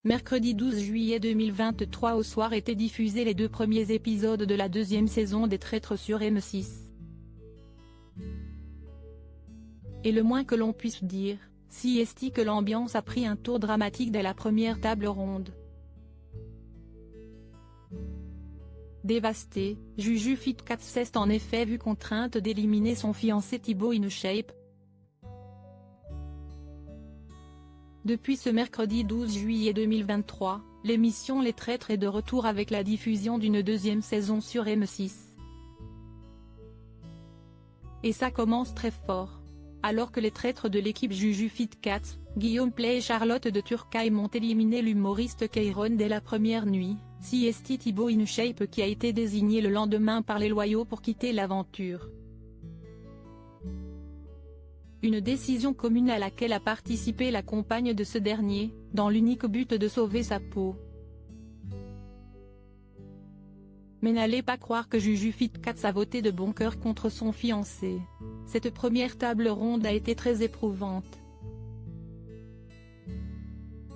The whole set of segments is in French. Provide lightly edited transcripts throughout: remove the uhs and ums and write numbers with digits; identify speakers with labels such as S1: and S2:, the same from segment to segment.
S1: Mercredi 12 juillet 2023 au soir étaient diffusés les 2 premiers épisodes de la 2e saison des Traîtres sur M6. Et le moins que l'on puisse dire, si est que l'ambiance a pris un tour dramatique dès la première table ronde. Dévastée, Juju Fit4 s'est en effet vue contrainte d'éliminer son fiancé Thibaut InShape. Depuis ce mercredi 12 juillet 2023, l'émission Les Traîtres est de retour avec la diffusion d'une 2e saison sur M6. Et ça commence très fort. Alors que les traîtres de l'équipe Juju Fit4, Guillaume Play et Charlotte de Turckheim ont éliminé l'humoriste Kayron dès la première nuit, c'est Thibaut InShape qui a été désigné le lendemain par les loyaux pour quitter l'aventure. Une décision commune à laquelle a participé la compagne de ce dernier, dans l'unique but de sauver sa peau. Mais n'allez pas croire que Juju Fit4 a voté de bon cœur contre son fiancé. Cette première table ronde a été très éprouvante.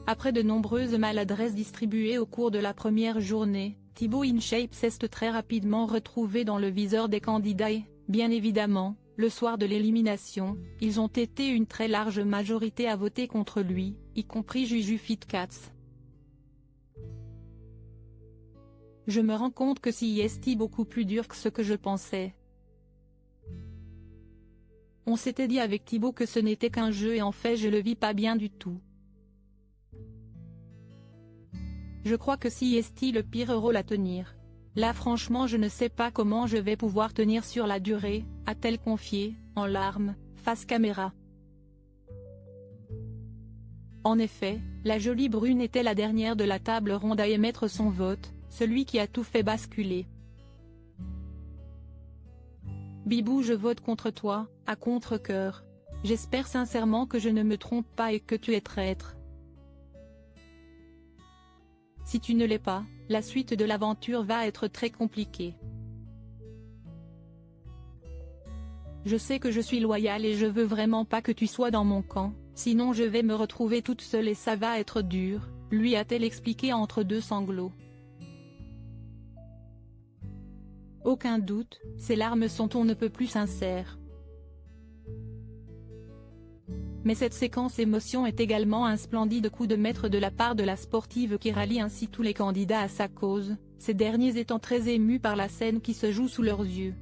S1: Après de nombreuses maladresses distribuées au cours de la première journée, Thibaut InShape s'est très rapidement retrouvé dans le viseur des candidats et, bien évidemment, le soir de l'élimination, ils ont été une très large majorité à voter contre lui, y compris Juju Fit4. Je me rends compte que c'est beaucoup plus dur que ce que je pensais. On s'était dit avec Thibaut que ce n'était qu'un jeu et en fait je le vis pas bien du tout. Je crois que c'est le pire rôle à tenir. Là franchement je ne sais pas comment je vais pouvoir tenir sur la durée, a-t-elle confié, en larmes, face caméra. En effet, la jolie brune était la dernière de la table ronde à émettre son vote, celui qui a tout fait basculer. Bibou, je vote contre toi, à contre-cœur. J'espère sincèrement que je ne me trompe pas et que tu es traître. Si tu ne l'es pas, la suite de l'aventure va être très compliquée. Je sais que je suis loyale et je veux vraiment pas que tu sois dans mon camp, sinon je vais me retrouver toute seule et ça va être dur, lui a-t-elle expliqué entre deux sanglots. Aucun doute, ses larmes sont on ne peut plus sincères. Mais cette séquence émotion est également un splendide coup de maître de la part de la sportive qui rallie ainsi tous les candidats à sa cause, ces derniers étant très émus par la scène qui se joue sous leurs yeux.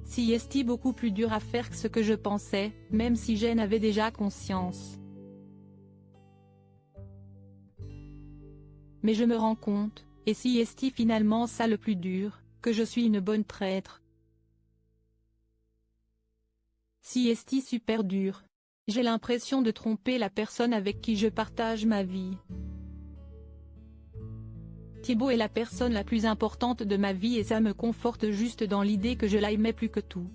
S1: C'est beaucoup plus dur à faire que ce que je pensais, même si j'en avais déjà conscience. Mais je me rends compte, et c'est finalement ça le plus dur, que je suis une bonne traître. C'est super dur. J'ai l'impression de tromper la personne avec qui je partage ma vie. Thibaut est la personne la plus importante de ma vie et ça me conforte juste dans l'idée que je l'aimais plus que tout.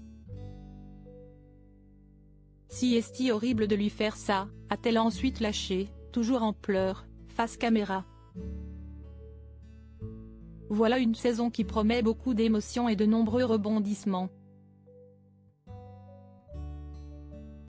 S1: C'est horrible de lui faire ça, a-t-elle ensuite lâché, toujours en pleurs, face caméra. Voilà une saison qui promet beaucoup d'émotions et de nombreux rebondissements.